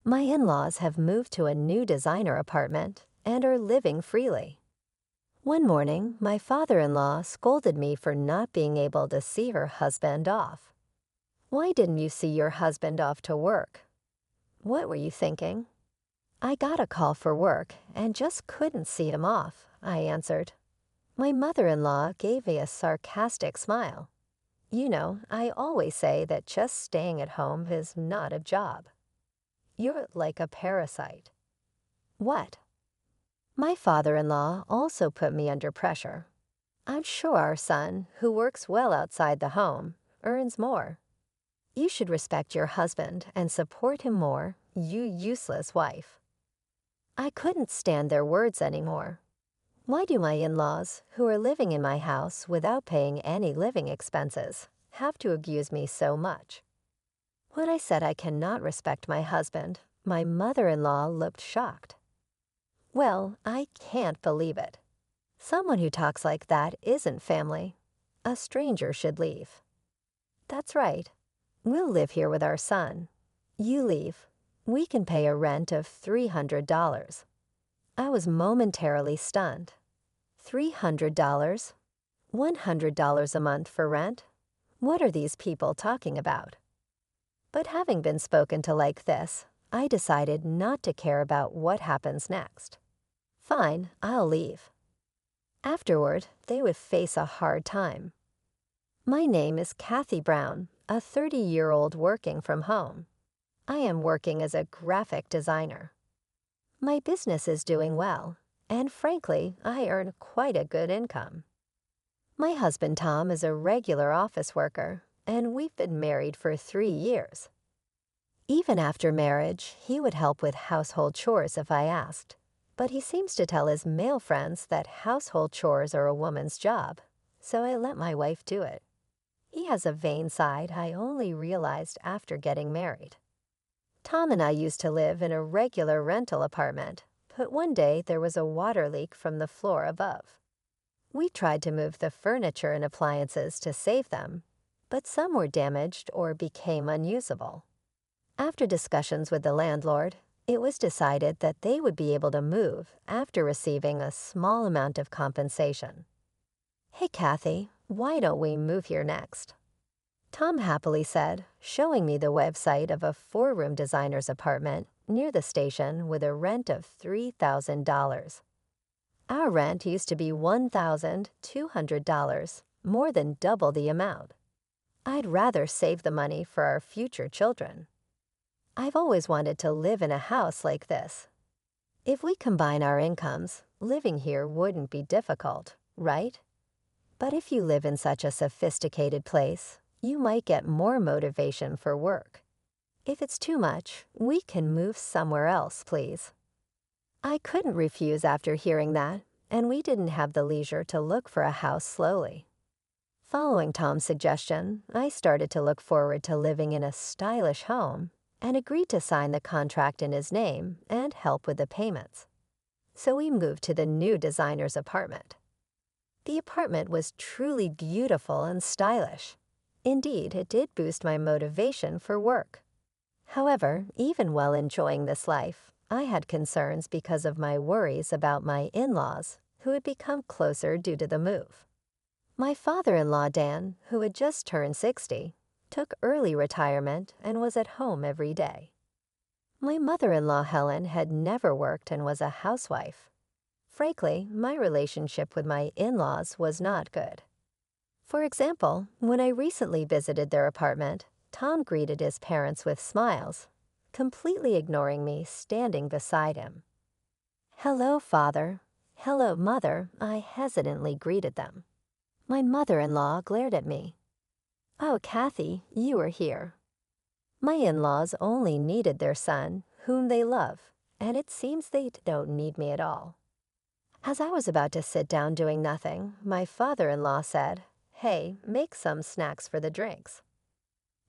My in-laws have moved to a new designer apartment and are living freely. One morning, my father-in-law scolded me for not being able to see her husband off. "Why didn't you see your husband off to work?" What were you thinking? "I got a call for work and just couldn't see him off," I answered. My mother-in-law gave me a sarcastic smile. "You know, I always say that just staying at home is not a job." "You're like a parasite." "What?" My father-in-law also put me under pressure. "I'm sure our son, who works well outside the home, earns more. You should respect your husband and support him more, you useless wife." I couldn't stand their words anymore. Why do my in-laws, who are living in my house without paying any living expenses, have to abuse me so much? When I said I cannot respect my husband, my mother-in-law looked shocked. "Well, I can't believe it. Someone who talks like that isn't family. A stranger should leave." "That's right. We'll live here with our son. You leave. We can pay a rent of $300. I was momentarily stunned. $300? $100 a month for rent? What are these people talking about? But having been spoken to like this, I decided not to care about what happens next. Fine, I'll leave. Afterward, they would face a hard time. My name is Kathy Brown, a 30-year-old working from home. I am working as a graphic designer. My business is doing well, and frankly, I earn quite a good income. My husband Tom is a regular office worker, and we've been married for 3 years. Even after marriage, he would help with household chores if I asked, but he seems to tell his male friends that household chores are a woman's job, so I let my wife do it. He has a vain side I only realized after getting married. Tom and I used to live in a regular rental apartment, but one day there was a water leak from the floor above. We tried to move the furniture and appliances to save them, but some were damaged or became unusable. After discussions with the landlord, it was decided that they would be able to move after receiving a small amount of compensation. "Hey, Kathy, why don't we move here next?" Tom happily said, showing me the website of a 4-room designer's apartment near the station with a rent of $3,000. Our rent used to be $1,200, more than double the amount. I'd rather save the money for our future children. I've always wanted to live in a house like this. If we combine our incomes, living here wouldn't be difficult, right? But if you live in such a sophisticated place, you might get more motivation for work. If it's too much, we can move somewhere else, please. I couldn't refuse after hearing that, and we didn't have the leisure to look for a house slowly. Following Tom's suggestion, I started to look forward to living in a stylish home and agreed to sign the contract in his name and help with the payments. So we moved to the new designer's apartment. The apartment was truly beautiful and stylish. Indeed, it did boost my motivation for work. However, even while enjoying this life, I had concerns because of my worries about my in-laws, who had become closer due to the move. My father-in-law, Dan, who had just turned 60, took early retirement and was at home every day. My mother-in-law, Helen, had never worked and was a housewife. Frankly, my relationship with my in-laws was not good. For example, when I recently visited their apartment, Tom greeted his parents with smiles, completely ignoring me standing beside him. "Hello, Father." "Hello, Mother," I hesitantly greeted them. My mother-in-law glared at me. "Oh, Kathy, you are here." My in-laws only needed their son, whom they love, and it seems they don't need me at all. As I was about to sit down doing nothing, my father-in-law said, "Hey, make some snacks for the drinks."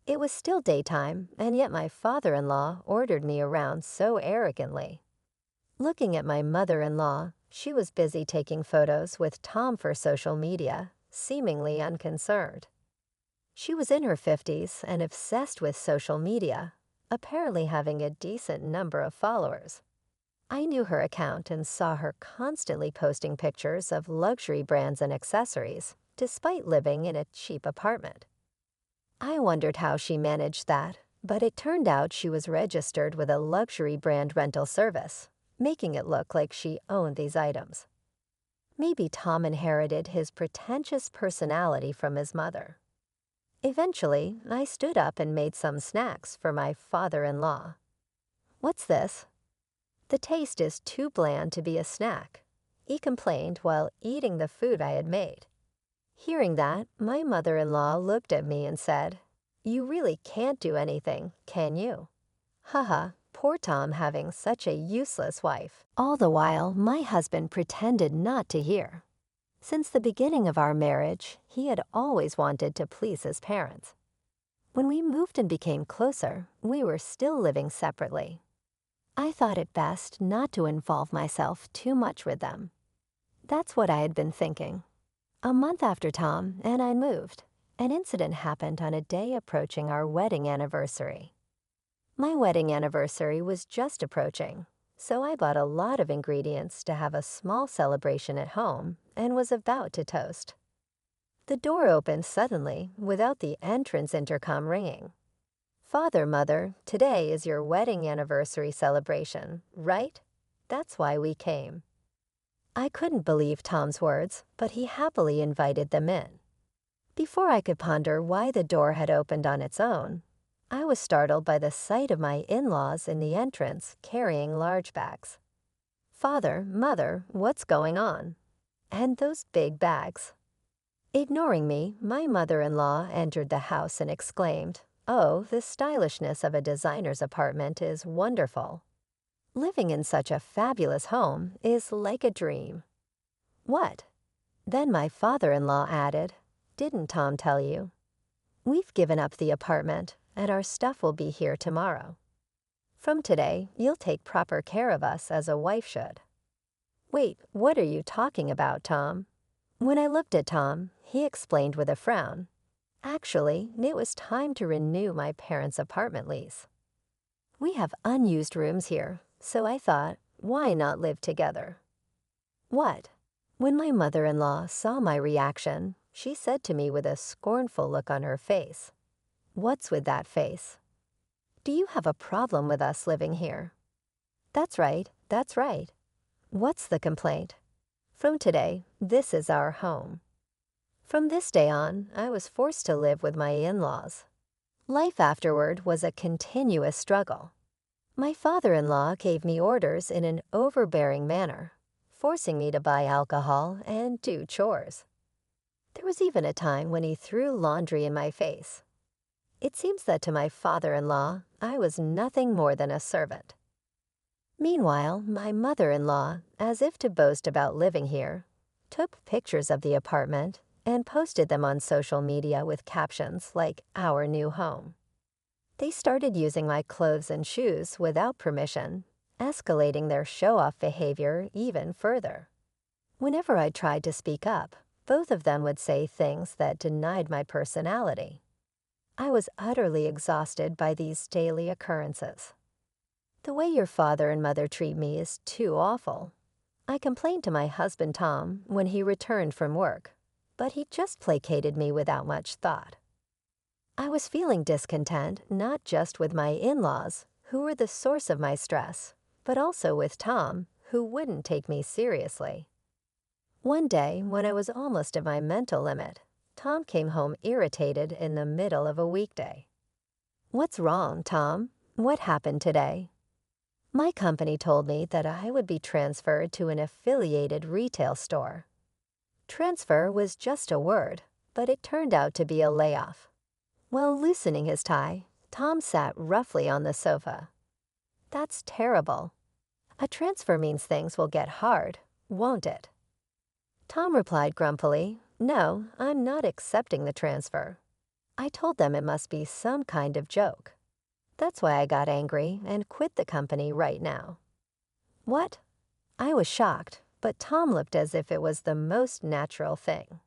It was still daytime, and yet my father-in-law ordered me around so arrogantly. Looking at my mother-in-law, she was busy taking photos with Tom for social media, seemingly unconcerned. She was in her 50s and obsessed with social media, apparently having a decent number of followers. I knew her account and saw her constantly posting pictures of luxury brands and accessories, despite living in a cheap apartment. I wondered how she managed that, but it turned out she was registered with a luxury brand rental service, making it look like she owned these items. Maybe Tom inherited his pretentious personality from his mother. Eventually, I stood up and made some snacks for my father-in-law. "What's this?" "The taste is too bland to be a snack," he complained while eating the food I had made. Hearing that, my mother-in-law looked at me and said, "You really can't do anything, can you?" Haha, poor Tom having such a useless wife. All the while, my husband pretended not to hear. Since the beginning of our marriage, he had always wanted to please his parents. When we moved and became closer, we were still living separately. I thought it best not to involve myself too much with them. That's what I had been thinking. A month after Tom and I moved, an incident happened on a day approaching our wedding anniversary. My wedding anniversary was just approaching, so I bought a lot of ingredients to have a small celebration at home and was about to toast. The door opened suddenly without the entrance intercom ringing. "Father, Mother, today is your wedding anniversary celebration, right? That's why we came." I couldn't believe Tom's words, but he happily invited them in. Before I could ponder why the door had opened on its own, I was startled by the sight of my in-laws in the entrance carrying large bags. "Father, Mother, what's going on?" And those big bags. Ignoring me, my mother-in-law entered the house and exclaimed, "Oh, the stylishness of a designer's apartment is wonderful. Living in such a fabulous home is like a dream." "What?" Then my father-in-law added, "Didn't Tom tell you? We've given up the apartment, and our stuff will be here tomorrow. From today, you'll take proper care of us as a wife should." "Wait, what are you talking about, Tom?" When I looked at Tom, he explained with a frown, "Actually, it was time to renew my parents' apartment lease. We have unused rooms here, so I thought, why not live together?" "What?" When my mother-in-law saw my reaction, she said to me with a scornful look on her face, "What's with that face? Do you have a problem with us living here?" That's right, that's right. What's the complaint? From today, this is our home." From this day on, I was forced to live with my in-laws. Life afterward was a continuous struggle. My father-in-law gave me orders in an overbearing manner, forcing me to buy alcohol and do chores. There was even a time when he threw laundry in my face. It seems that to my father-in-law, I was nothing more than a servant. Meanwhile, my mother-in-law, as if to boast about living here, took pictures of the apartment and posted them on social media with captions like "Our new home." They started using my clothes and shoes without permission, escalating their show-off behavior even further. Whenever I tried to speak up, both of them would say things that denied my personality. I was utterly exhausted by these daily occurrences. "The way your father and mother treat me is too awful," I complained to my husband Tom when he returned from work, but he just placated me without much thought. I was feeling discontent not just with my in-laws, who were the source of my stress, but also with Tom, who wouldn't take me seriously. One day, when I was almost at my mental limit, Tom came home irritated in the middle of a weekday. "What's wrong, Tom? What happened today?" My company told me that I would be transferred to an affiliated retail store. Transfer was just a word, but it turned out to be a layoff. While loosening his tie, Tom sat roughly on the sofa. "That's terrible. A transfer means things will get hard, won't it?" Tom replied grumpily, "No, I'm not accepting the transfer." I told them it must be some kind of joke. That's why I got angry and quit the company right now. "What?" I was shocked, but Tom looked as if it was the most natural thing.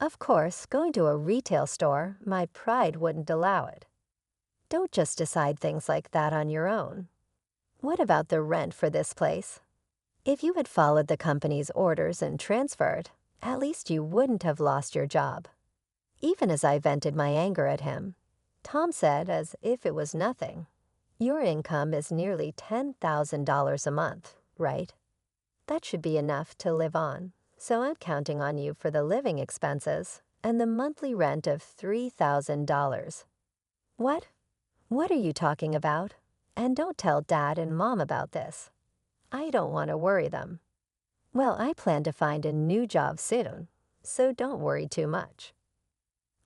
Of course, going to a retail store, my pride wouldn't allow it. Don't just decide things like that on your own. What about the rent for this place? If you had followed the company's orders and transferred, at least you wouldn't have lost your job. Even as I vented my anger at him, Tom said, as if it was nothing, "Your income is nearly $10,000 a month, right? That should be enough to live on, so I'm counting on you for the living expenses and the monthly rent of $3,000. What? What are you talking about? And don't tell Dad and Mom about this. I don't want to worry them. Well, I plan to find a new job soon, so don't worry too much."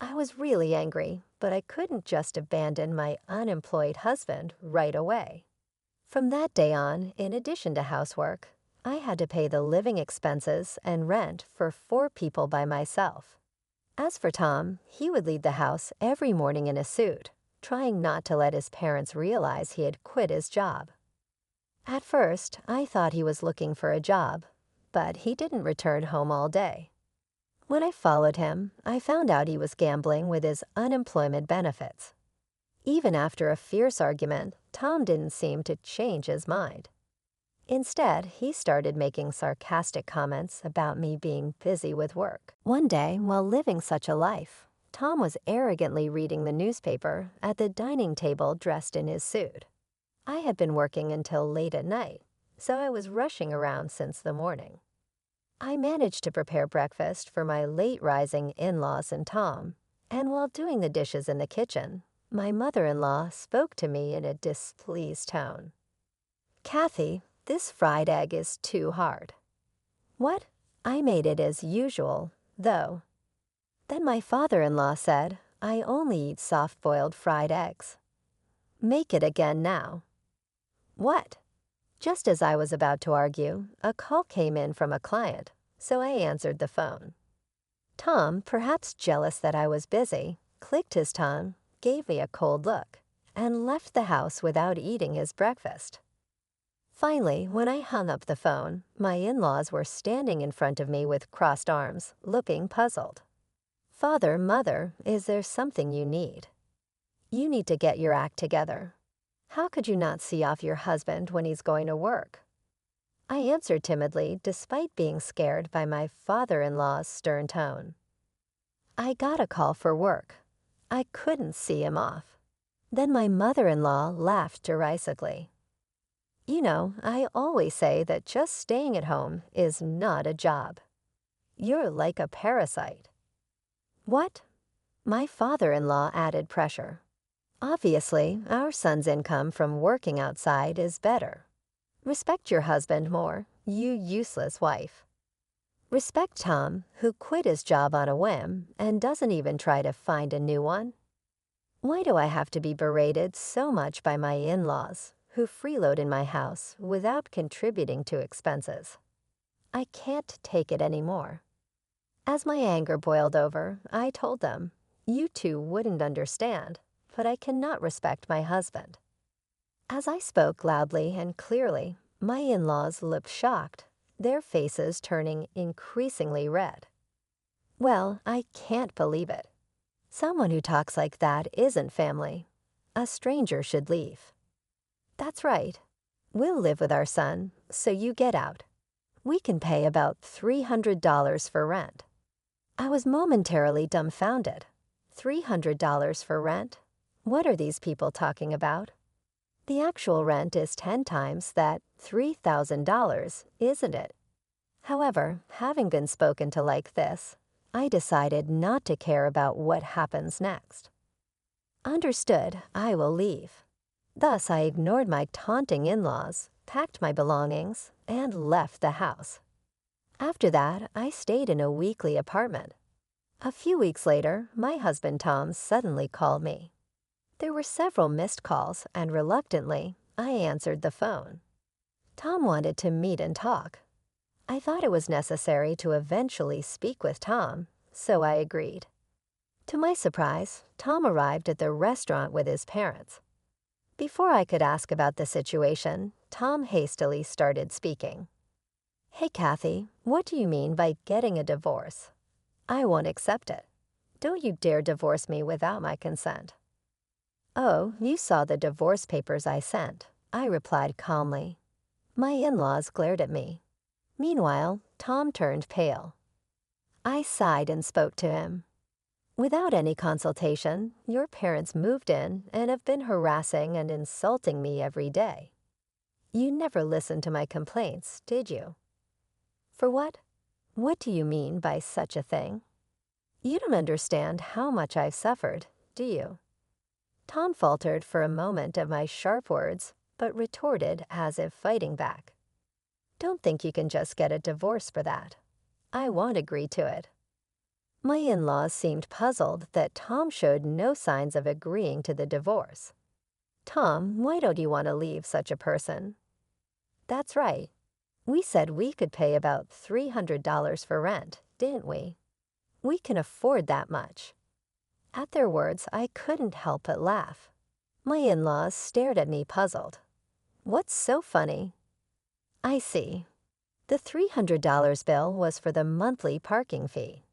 I was really angry, but I couldn't just abandon my unemployed husband right away. From that day on, in addition to housework, I had to pay the living expenses and rent for 4 people by myself. As for Tom, he would leave the house every morning in a suit, trying not to let his parents realize he had quit his job. At first, I thought he was looking for a job, but he didn't return home all day. When I followed him, I found out he was gambling with his unemployment benefits. Even after a fierce argument, Tom didn't seem to change his mind. Instead, he started making sarcastic comments about me being busy with work. One day, while living such a life, Tom was arrogantly reading the newspaper at the dining table dressed in his suit. I had been working until late at night, so I was rushing around since the morning. I managed to prepare breakfast for my late-rising in-laws and Tom, and while doing the dishes in the kitchen, my mother-in-law spoke to me in a displeased tone. "Kathy, this fried egg is too hard." "What? I made it as usual, though." Then my father-in-law said, "I only eat soft-boiled fried eggs." "Make it again now." "What?" Just as I was about to argue, a call came in from a client, so I answered the phone. Tom, perhaps jealous that I was busy, clicked his tongue, gave me a cold look, and left the house without eating his breakfast. Finally, when I hung up the phone, my in-laws were standing in front of me with crossed arms, looking puzzled. "Father, Mother, is there something you need? You need to get your act together. How could you not see off your husband when he's going to work?" I answered timidly, despite being scared by my father-in-law's stern tone. "I got a call for work. I couldn't see him off." Then my mother-in-law laughed derisively. "You know, I always say that just staying at home is not a job. You're like a parasite." "What?" My father-in-law added pressure. "Obviously, our son's income from working outside is better. Respect your husband more, you useless wife. Respect Tom, who quit his job on a whim and doesn't even try to find a new one. Why do I have to be berated so much by my in-laws, who freeload in my house without contributing to expenses? I can't take it anymore." As my anger boiled over, I told them, "You two wouldn't understand, but I cannot respect my husband." As I spoke loudly and clearly, my in-laws looked shocked, their faces turning increasingly red. Well, I can't believe it. Someone who talks like that isn't family. A stranger should leave. "That's right. We'll live with our son, so you get out. We can pay about $300 for rent." I was momentarily dumbfounded. $300 for rent? What are these people talking about? The actual rent is 10 times that $3,000, isn't it? However, having been spoken to like this, I decided not to care about what happens next. "Understood, I will leave." Thus, I ignored my taunting in-laws, packed my belongings, and left the house. After that, I stayed in a weekly apartment. A few weeks later, my husband Tom suddenly called me. There were several missed calls, and reluctantly, I answered the phone. Tom wanted to meet and talk. I thought it was necessary to eventually speak with Tom, so I agreed. To my surprise, Tom arrived at the restaurant with his parents. Before I could ask about the situation, Tom hastily started speaking. "Hey, Kathy, what do you mean by getting a divorce? I won't accept it. Don't you dare divorce me without my consent." "Oh, you saw the divorce papers I sent," I replied calmly. My in-laws glared at me. Meanwhile, Tom turned pale. I sighed and spoke to him. "Without any consultation, your parents moved in and have been harassing and insulting me every day. You never listened to my complaints, did you?" "For what? What do you mean by such a thing? You don't understand how much I've suffered, do you?" Tom faltered for a moment at my sharp words, but retorted as if fighting back. "Don't think you can just get a divorce for that. I won't agree to it." My in-laws seemed puzzled that Tom showed no signs of agreeing to the divorce. "Tom, why don't you want to leave such a person?" "That's right. We said we could pay about $300 for rent, didn't we? We can afford that much." At their words, I couldn't help but laugh. My in-laws stared at me puzzled. "What's so funny?" "I see. The $300 bill was for the monthly parking fee."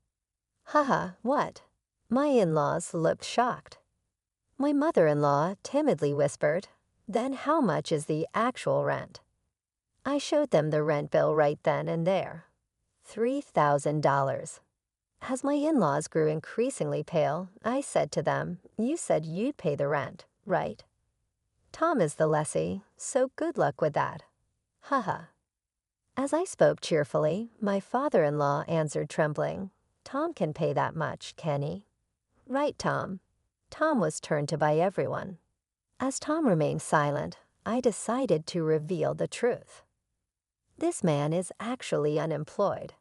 "Haha, what?" My in-laws looked shocked. My mother-in-law timidly whispered, "Then how much is the actual rent?" I showed them the rent bill right then and there. $3,000. As my in-laws grew increasingly pale, I said to them, "You said you'd pay the rent, right? Tom is the lessee, so good luck with that. Haha." As I spoke cheerfully, my father-in-law answered trembling, "Tom can pay that much, can he?" "Right, Tom." Tom was turned to by everyone. As Tom remained silent, I decided to reveal the truth. "This man is actually unemployed.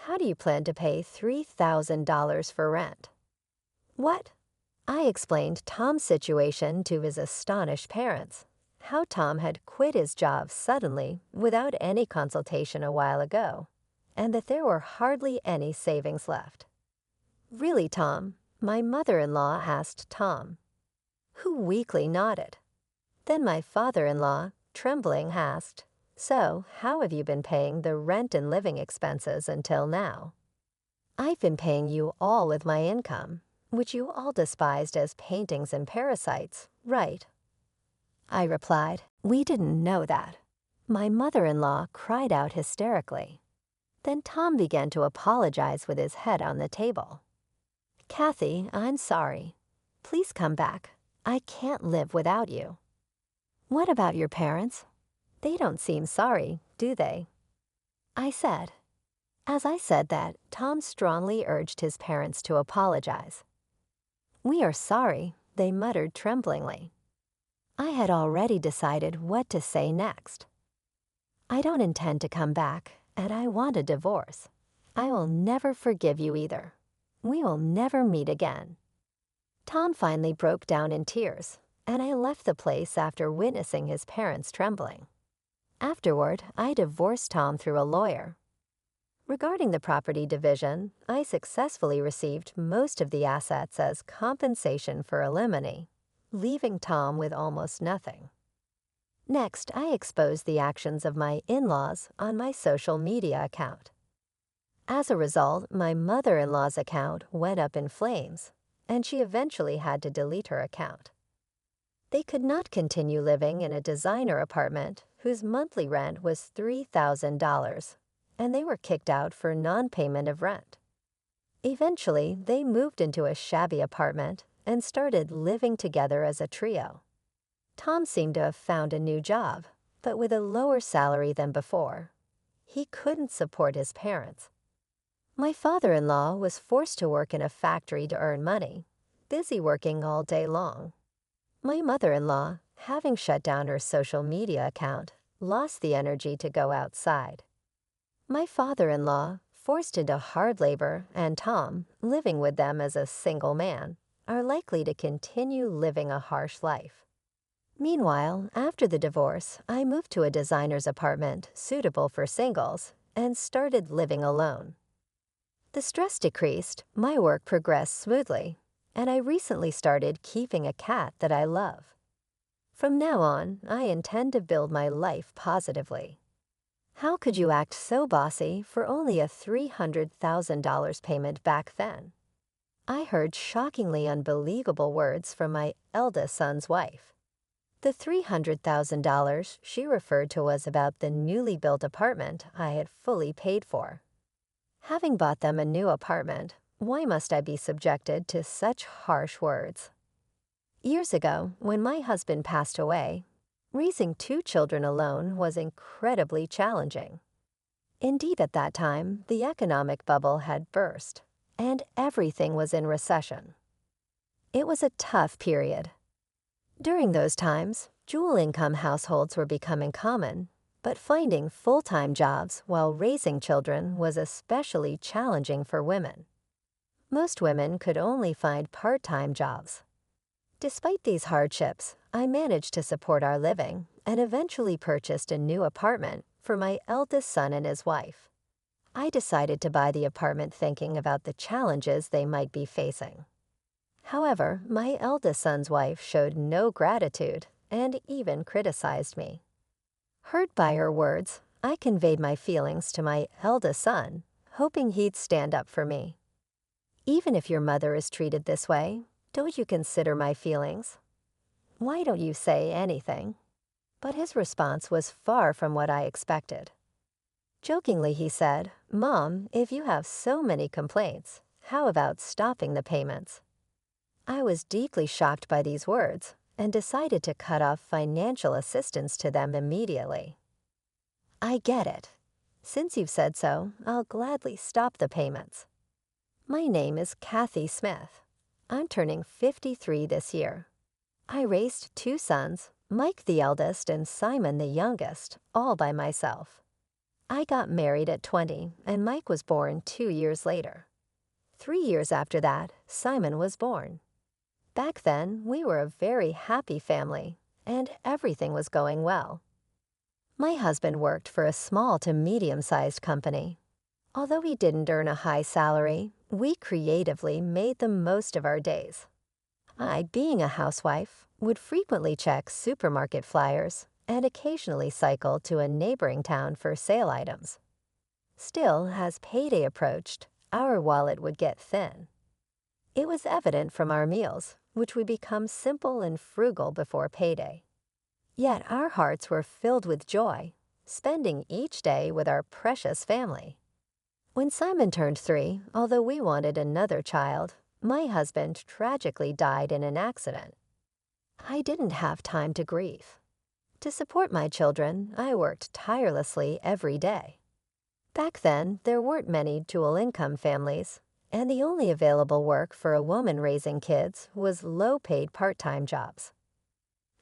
How do you plan to pay $3,000 for rent?" "What?" I explained Tom's situation to his astonished parents, how Tom had quit his job suddenly without any consultation a while ago, and that there were hardly any savings left. "Really, Tom?" my mother-in-law asked Tom, who weakly nodded. Then my father-in-law, trembling, asked, "So, how have you been paying the rent and living expenses until now?" "I've been paying you all with my income, which you all despised as paintings and parasites, right?" I replied, "We didn't know that." My mother-in-law cried out hysterically. Then Tom began to apologize with his head on the table. "Kathy, I'm sorry. Please come back. I can't live without you." "What about your parents? They don't seem sorry, do they?" I said. As I said that, Tom strongly urged his parents to apologize. "We are sorry," they muttered tremblingly. I had already decided what to say next. "I don't intend to come back, and I want a divorce. I will never forgive you either. We will never meet again." Tom finally broke down in tears, and I left the place after witnessing his parents trembling. Afterward, I divorced Tom through a lawyer. Regarding the property division, I successfully received most of the assets as compensation for alimony, leaving Tom with almost nothing. Next, I exposed the actions of my in-laws on my social media account. As a result, my mother-in-law's account went up in flames, and she eventually had to delete her account. They could not continue living in a designer apartment whose monthly rent was $3,000, and they were kicked out for non-payment of rent. Eventually, they moved into a shabby apartment and started living together as a trio. Tom seemed to have found a new job, but with a lower salary than before. He couldn't support his parents. My father-in-law was forced to work in a factory to earn money, busy working all day long. My mother-in-law, having shut down her social media account, lost the energy to go outside. My father-in-law, forced into hard labor, and Tom, living with them as a single man, are likely to continue living a harsh life. Meanwhile, after the divorce, I moved to a designer's apartment suitable for singles and started living alone. The stress decreased, my work progressed smoothly, and I recently started keeping a cat that I love. From now on, I intend to build my life positively. How could you act so bossy for only a $300,000 payment back then? I heard shockingly unbelievable words from my eldest son's wife. The $300,000 she referred to was about the newly built apartment I had fully paid for. Having bought them a new apartment, why must I be subjected to such harsh words? Years ago, when my husband passed away, raising 2 children alone was incredibly challenging. Indeed, at that time, the economic bubble had burst, and everything was in recession. It was a tough period. During those times, dual-income households were becoming common, but finding full-time jobs while raising children was especially challenging for women. Most women could only find part-time jobs. Despite these hardships, I managed to support our living and eventually purchased a new apartment for my eldest son and his wife. I decided to buy the apartment thinking about the challenges they might be facing. However, my eldest son's wife showed no gratitude and even criticized me. Hurt by her words, I conveyed my feelings to my eldest son, hoping he'd stand up for me. "Even if your mother is treated this way, don't you consider my feelings? Why don't you say anything?" But his response was far from what I expected. Jokingly, he said, "Mom, if you have so many complaints, how about stopping the payments?" I was deeply shocked by these words and decided to cut off financial assistance to them immediately. "I get it. Since you've said so, I'll gladly stop the payments. My name is Kathy Smith. I'm turning 53 this year. I raised 2 sons, Mike the eldest and Simon the youngest, all by myself. I got married at 20, and Mike was born 2 years later. 3 years after that, Simon was born. Back then, we were a very happy family, and everything was going well. My husband worked for a small to medium-sized company. Although he didn't earn a high salary, we creatively made the most of our days. I, being a housewife, would frequently check supermarket flyers and occasionally cycle to a neighboring town for sale items. Still, as payday approached, our wallet would get thin. It was evident from our meals, which would become simple and frugal before payday. Yet our hearts were filled with joy, spending each day with our precious family. When Simon turned 3, although we wanted another child, my husband tragically died in an accident. I didn't have time to grieve. To support my children, I worked tirelessly every day. Back then, there weren't many dual-income families, and the only available work for a woman raising kids was low-paid part-time jobs.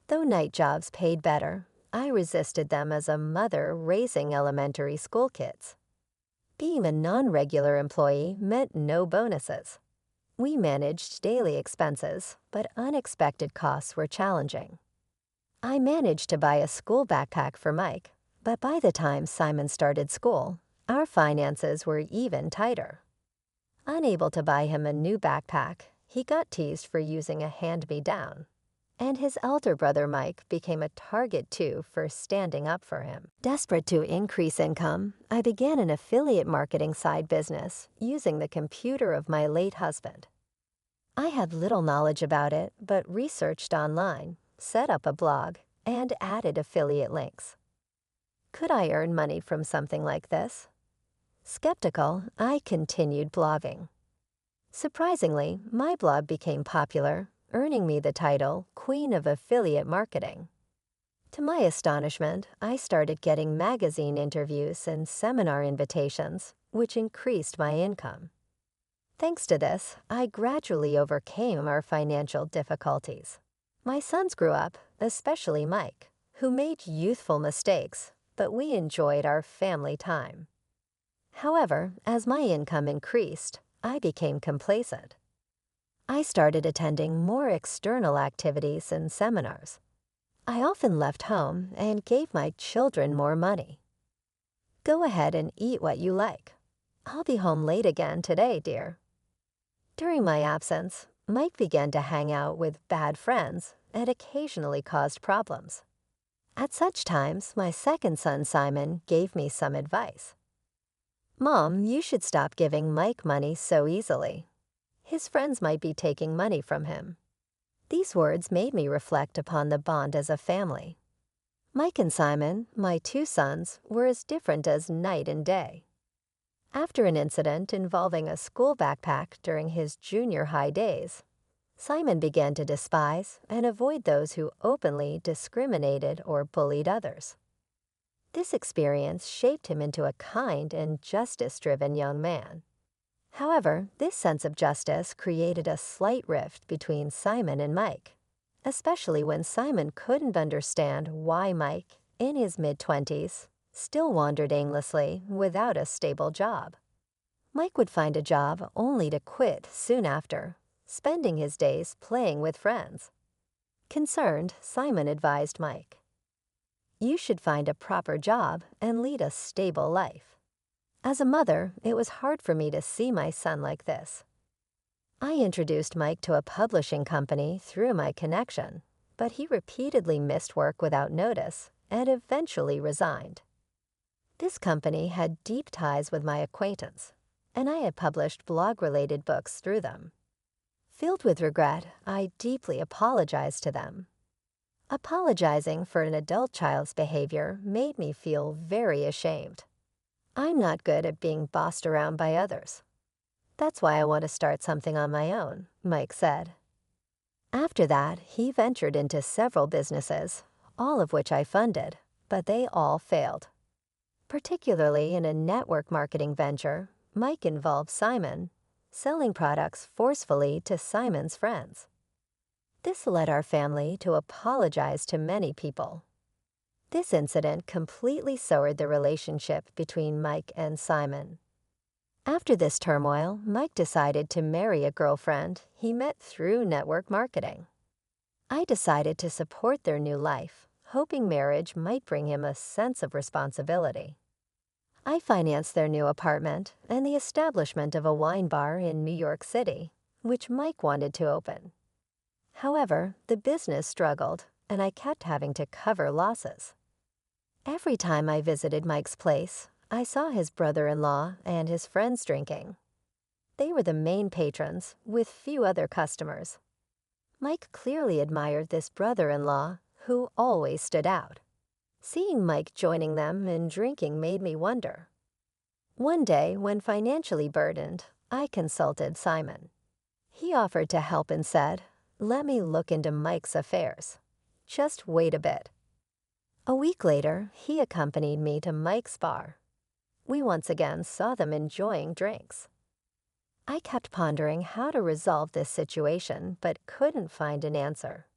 Though night jobs paid better, I resisted them as a mother raising elementary school kids. Being a non-regular employee meant no bonuses. We managed daily expenses, but unexpected costs were challenging. I managed to buy a school backpack for Mike, but by the time Simon started school, our finances were even tighter. Unable to buy him a new backpack, he got teased for using a hand-me-down, and his elder brother Mike became a target too for standing up for him. Desperate to increase income, I began an affiliate marketing side business using the computer of my late husband. I had little knowledge about it, but researched online, set up a blog, and added affiliate links. Could I earn money from something like this? Skeptical, I continued blogging. Surprisingly, my blog became popular, earning me the title Queen of Affiliate Marketing. To my astonishment, I started getting magazine interviews and seminar invitations, which increased my income. Thanks to this, I gradually overcame our financial difficulties. My sons grew up, especially Mike, who made youthful mistakes, but we enjoyed our family time. However, as my income increased, I became complacent. I started attending more external activities and seminars. I often left home and gave my children more money. "Go ahead and eat what you like. I'll be home late again today, dear." During my absence, Mike began to hang out with bad friends and occasionally caused problems. At such times, my second son, Simon, gave me some advice. "Mom, you should stop giving Mike money so easily. His friends might be taking money from him. These words made me reflect upon the bond as a family. Mike and Simon, my two sons, were as different as night and day. After an incident involving a school backpack during his junior high days, Simon began to despise and avoid those who openly discriminated or bullied others. This experience shaped him into a kind and justice-driven young man. However, this sense of justice created a slight rift between Simon and Mike, especially when Simon couldn't understand why Mike, in his mid-20s, still wandered aimlessly without a stable job. Mike would find a job only to quit soon after, spending his days playing with friends. Concerned, Simon advised Mike, "You should find a proper job and lead a stable life." As a mother, it was hard for me to see my son like this. I introduced Mike to a publishing company through my connection, but he repeatedly missed work without notice and eventually resigned. This company had deep ties with my acquaintance, and I had published blog-related books through them. Filled with regret, I deeply apologized to them. Apologizing for an adult child's behavior made me feel very ashamed. I'm not good at being bossed around by others. That's why I want to start something on my own, Mike said. After that, he ventured into several businesses, all of which I funded, but they all failed. Particularly in a network marketing venture, Mike involved Simon, selling products forcefully to Simon's friends. This led our family to apologize to many people. This incident completely soured the relationship between Mike and Simon. After this turmoil, Mike decided to marry a girlfriend he met through network marketing. I decided to support their new life, hoping marriage might bring him a sense of responsibility. I financed their new apartment and the establishment of a wine bar in New York City, which Mike wanted to open. However, the business struggled, and I kept having to cover losses. Every time I visited Mike's place, I saw his brother-in-law and his friends drinking. They were the main patrons, with few other customers. Mike clearly admired this brother-in-law, who always stood out. Seeing Mike joining them in drinking made me wonder. One day, when financially burdened, I consulted Simon. He offered to help and said, "Let me look into Mike's affairs. Just wait a bit." A week later, he accompanied me to Mike's bar. We once again saw them enjoying drinks. I kept pondering how to resolve this situation, but couldn't find an answer.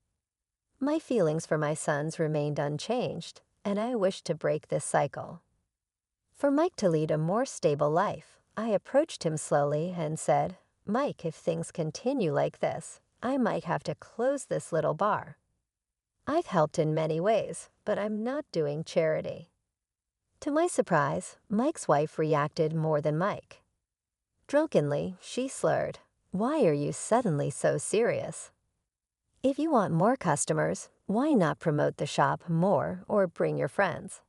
My feelings for my sons remained unchanged, and I wished to break this cycle. For Mike to lead a more stable life, I approached him slowly and said, "Mike, if things continue like this, I might have to close this little bar. I've helped in many ways, but I'm not doing charity." To my surprise, Mike's wife reacted more than Mike. Drunkenly, she slurred, "Why are you suddenly so serious? If you want more customers, why not promote the shop more or bring your friends?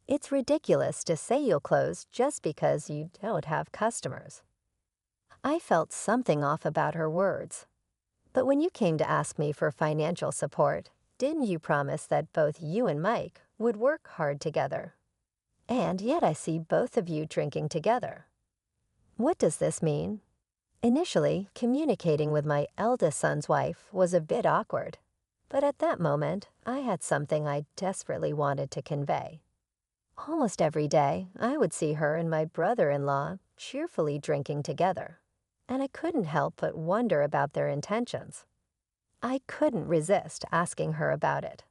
It's ridiculous to say you'll close just because you don't have customers." I felt something off about her words. "But when you came to ask me for financial support, didn't you promise that both you and Mike would work hard together? And yet I see both of you drinking together. What does this mean?" Initially, communicating with my eldest son's wife was a bit awkward, but at that moment, I had something I desperately wanted to convey. Almost every day, I would see her and my brother-in-law cheerfully drinking together, and I couldn't help but wonder about their intentions. I couldn't resist asking her about it.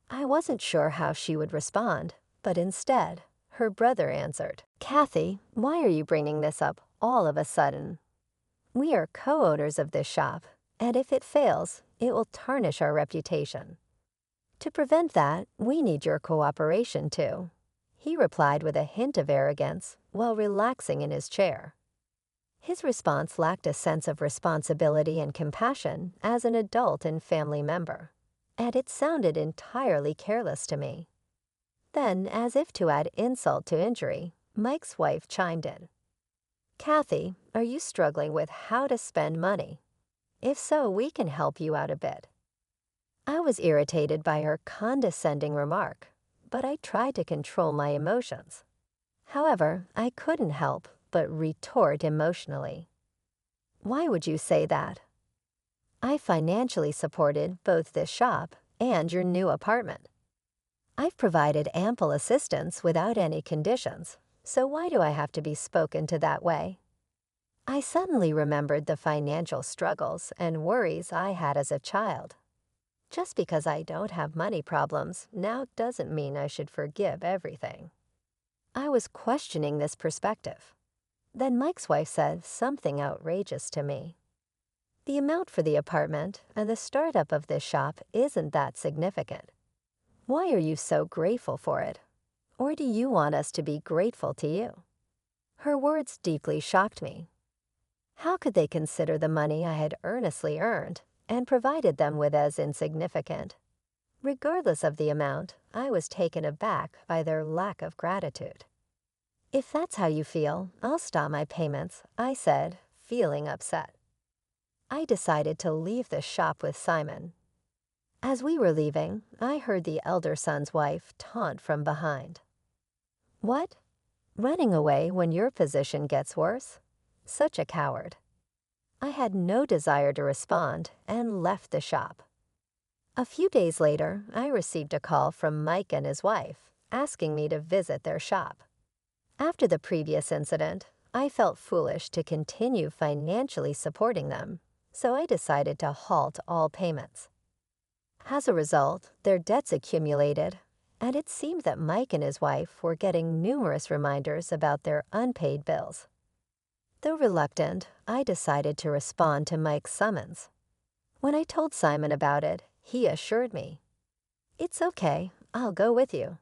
I wasn't sure how she would respond, but instead, her brother answered, "Kathy, why are you bringing this up all of a sudden? We are co-owners of this shop, and if it fails, it will tarnish our reputation. To prevent that, we need your cooperation too," he replied with a hint of arrogance while relaxing in his chair. His response lacked a sense of responsibility and compassion as an adult and family member, and it sounded entirely careless to me. Then, as if to add insult to injury, Mike's wife chimed in, Kathy, are you struggling with how to spend money? If so, we can help you out a bit. I was irritated by her condescending remark, but I tried to control my emotions. However, I couldn't help but retort emotionally. Why would you say that? I financially supported both this shop and your new apartment. I've provided ample assistance without any conditions, so why do I have to be spoken to that way? I suddenly remembered the financial struggles and worries I had as a child. Just because I don't have money problems now doesn't mean I should forgive everything. I was questioning this perspective. Then Mike's wife said something outrageous to me. The amount for the apartment and the startup of this shop isn't that significant. Why are you so grateful for it? Or do you want us to be grateful to you? Her words deeply shocked me. How could they consider the money I had earnestly earned and provided them with as insignificant? Regardless of the amount, I was taken aback by their lack of gratitude. If that's how you feel, I'll stop my payments, I said, feeling upset. I decided to leave the shop with Simon. As we were leaving, I heard the elder son's wife taunt from behind. What? Running away when your position gets worse? Such a coward. I had no desire to respond and left the shop. A few days later, I received a call from Mike and his wife, asking me to visit their shop. After the previous incident, I felt foolish to continue financially supporting them, so I decided to halt all payments. As a result, their debts accumulated, and it seemed that Mike and his wife were getting numerous reminders about their unpaid bills. Though reluctant, I decided to respond to Mike's summons. When I told Simon about it, he assured me, "It's okay, I'll go with you."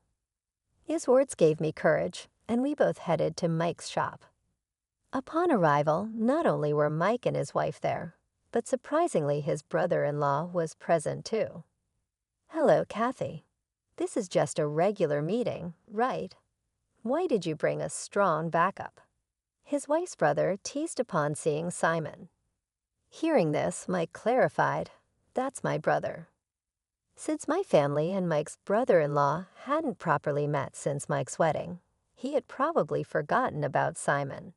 His words gave me courage, and we both headed to Mike's shop. Upon arrival, not only were Mike and his wife there, but surprisingly his brother-in-law was present too. "Hello, Kathy. This is just a regular meeting, right? Why did you bring a strong backup?" His wife's brother teased upon seeing Simon. Hearing this, Mike clarified, "That's my brother." Since my family and Mike's brother-in-law hadn't properly met since Mike's wedding, he had probably forgotten about Simon.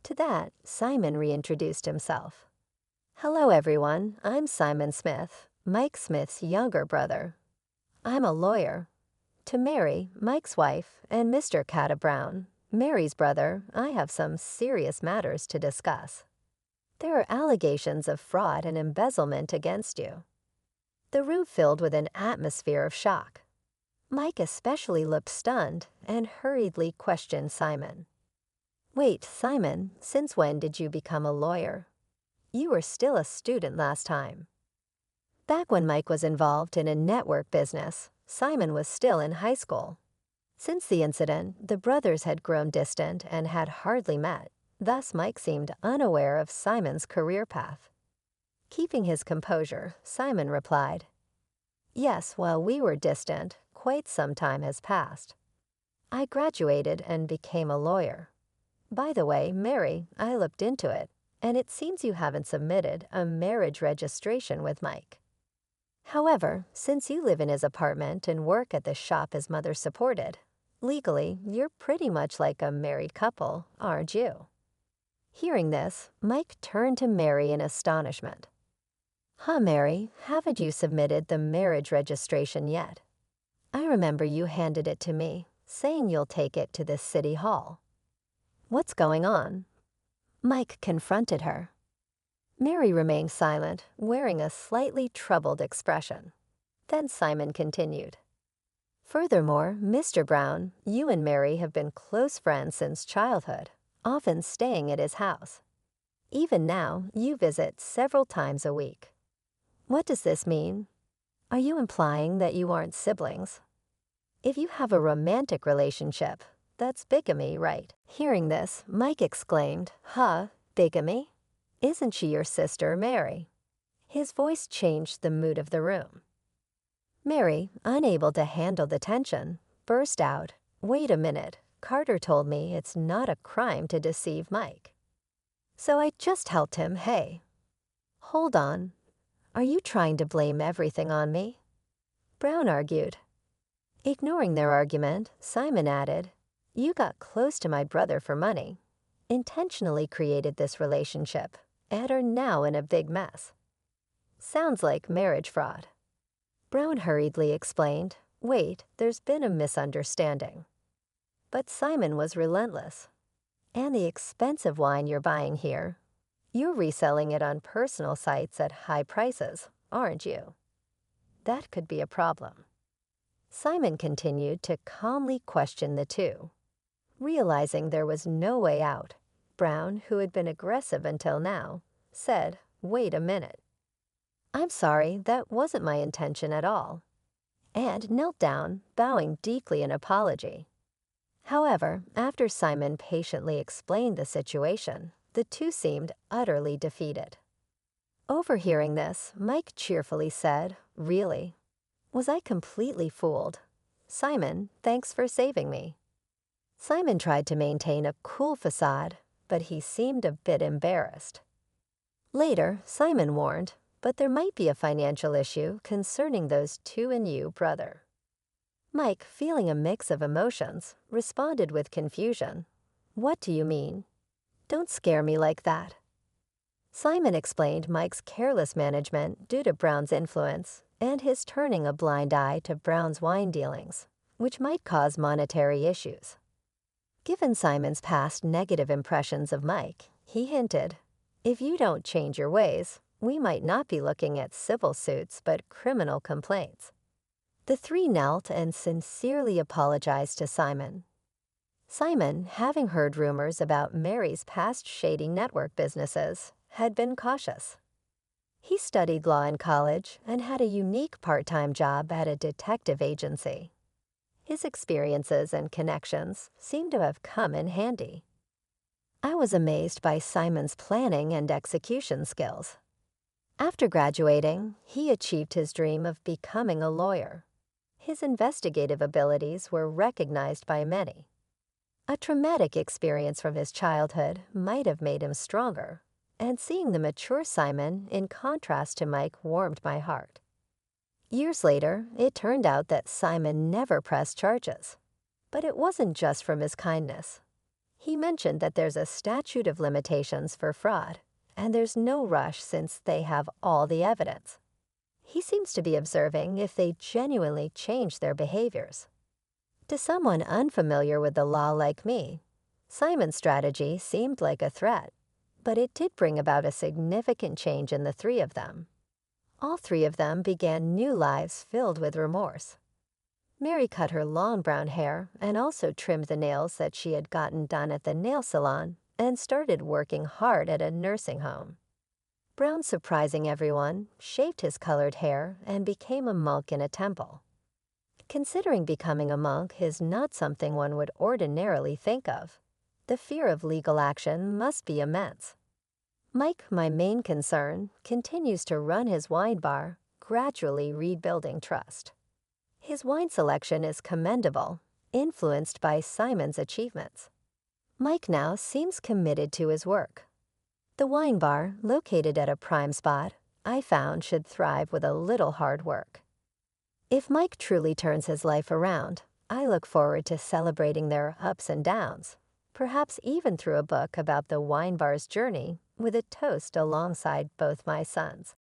To that, Simon reintroduced himself. "Hello, everyone. I'm Simon Smith, Mike Smith's younger brother. I'm a lawyer. To Mary, Mike's wife, and Mr. Catta Brown, Mary's brother, I have some serious matters to discuss. There are allegations of fraud and embezzlement against you." The room filled with an atmosphere of shock. Mike especially looked stunned and hurriedly questioned Simon. "Wait, Simon, since when did you become a lawyer? You were still a student last time." Back when Mike was involved in a network business, Simon was still in high school. Since the incident, the brothers had grown distant and had hardly met, thus Mike seemed unaware of Simon's career path. Keeping his composure, Simon replied, "Yes, while we were distant, quite some time has passed. I graduated and became a lawyer. By the way, Mary, I looked into it, and it seems you haven't submitted a marriage registration with Mike. However, since you live in his apartment and work at the shop his mother supported, legally, you're pretty much like a married couple, aren't you?" Hearing this, Mike turned to Mary in astonishment. "Huh, Mary, haven't you submitted the marriage registration yet? I remember you handed it to me, saying you'll take it to the city hall. What's going on?" Mike confronted her. Mary remained silent, wearing a slightly troubled expression. Then Simon continued. "Furthermore, Mr. Brown, you and Mary have been close friends since childhood, often staying at his house. Even now, you visit several times a week. What does this mean? Are you implying that you aren't siblings? If you have a romantic relationship, that's bigamy, right?" Hearing this, Mike exclaimed, "Huh, bigamy? Isn't she your sister, Mary?" His voice changed the mood of the room. Mary, unable to handle the tension, burst out, "Wait a minute, Carter told me it's not a crime to deceive Mike. So I just helped him, hey. Hold on. Are you trying to blame everything on me? Brown argued. Ignoring their argument, Simon added, You got close to my brother for money, intentionally created this relationship, and are now in a big mess. Sounds like marriage fraud. Brown hurriedly explained, Wait, there's been a misunderstanding. But Simon was relentless. And the expensive wine you're buying here, you're reselling it on personal sites at high prices, aren't you? That could be a problem. Simon continued to calmly question the two. Realizing there was no way out, Brown, who had been aggressive until now, said, Wait a minute. I'm sorry, that wasn't my intention at all, and knelt down, bowing deeply in apology. However, after Simon patiently explained the situation, the two seemed utterly defeated. Overhearing this, Mike cheerfully said, Really? Was I completely fooled? Simon, thanks for saving me. Simon tried to maintain a cool facade, but he seemed a bit embarrassed. Later, Simon warned, but there might be a financial issue concerning those two and you, brother. Mike, feeling a mix of emotions, responded with confusion. What do you mean? Don't scare me like that. Simon explained Mike's careless management due to Brown's influence and his turning a blind eye to Brown's wine dealings, which might cause monetary issues. Given Simon's past negative impressions of Mike, he hinted, If you don't change your ways, we might not be looking at civil suits but criminal complaints. The three knelt and sincerely apologized to Simon. Simon, having heard rumors about Mary's past shady network businesses, had been cautious. He studied law in college and had a unique part-time job at a detective agency. His experiences and connections seemed to have come in handy. I was amazed by Simon's planning and execution skills. After graduating, he achieved his dream of becoming a lawyer. His investigative abilities were recognized by many. A traumatic experience from his childhood might have made him stronger, and seeing the mature Simon in contrast to Mike warmed my heart. Years later, it turned out that Simon never pressed charges. But it wasn't just from his kindness. He mentioned that there's a statute of limitations for fraud, and there's no rush since they have all the evidence. He seems to be observing if they genuinely change their behaviors. To someone unfamiliar with the law like me, Simon's strategy seemed like a threat, but it did bring about a significant change in the three of them. All three of them began new lives filled with remorse. Mary cut her long brown hair and also trimmed the nails that she had gotten done at the nail salon and started working hard at a nursing home. Brown, surprising everyone, shaved his colored hair and became a monk in a temple. Considering becoming a monk is not something one would ordinarily think of, the fear of legal action must be immense. Mike, my main concern, continues to run his wine bar, gradually rebuilding trust. His wine selection is commendable, influenced by Simon's achievements. Mike now seems committed to his work. The wine bar, located at a prime spot, I found should thrive with a little hard work. If Mike truly turns his life around, I look forward to celebrating their ups and downs, perhaps even through a book about the wine bar's journey with a toast alongside both my sons.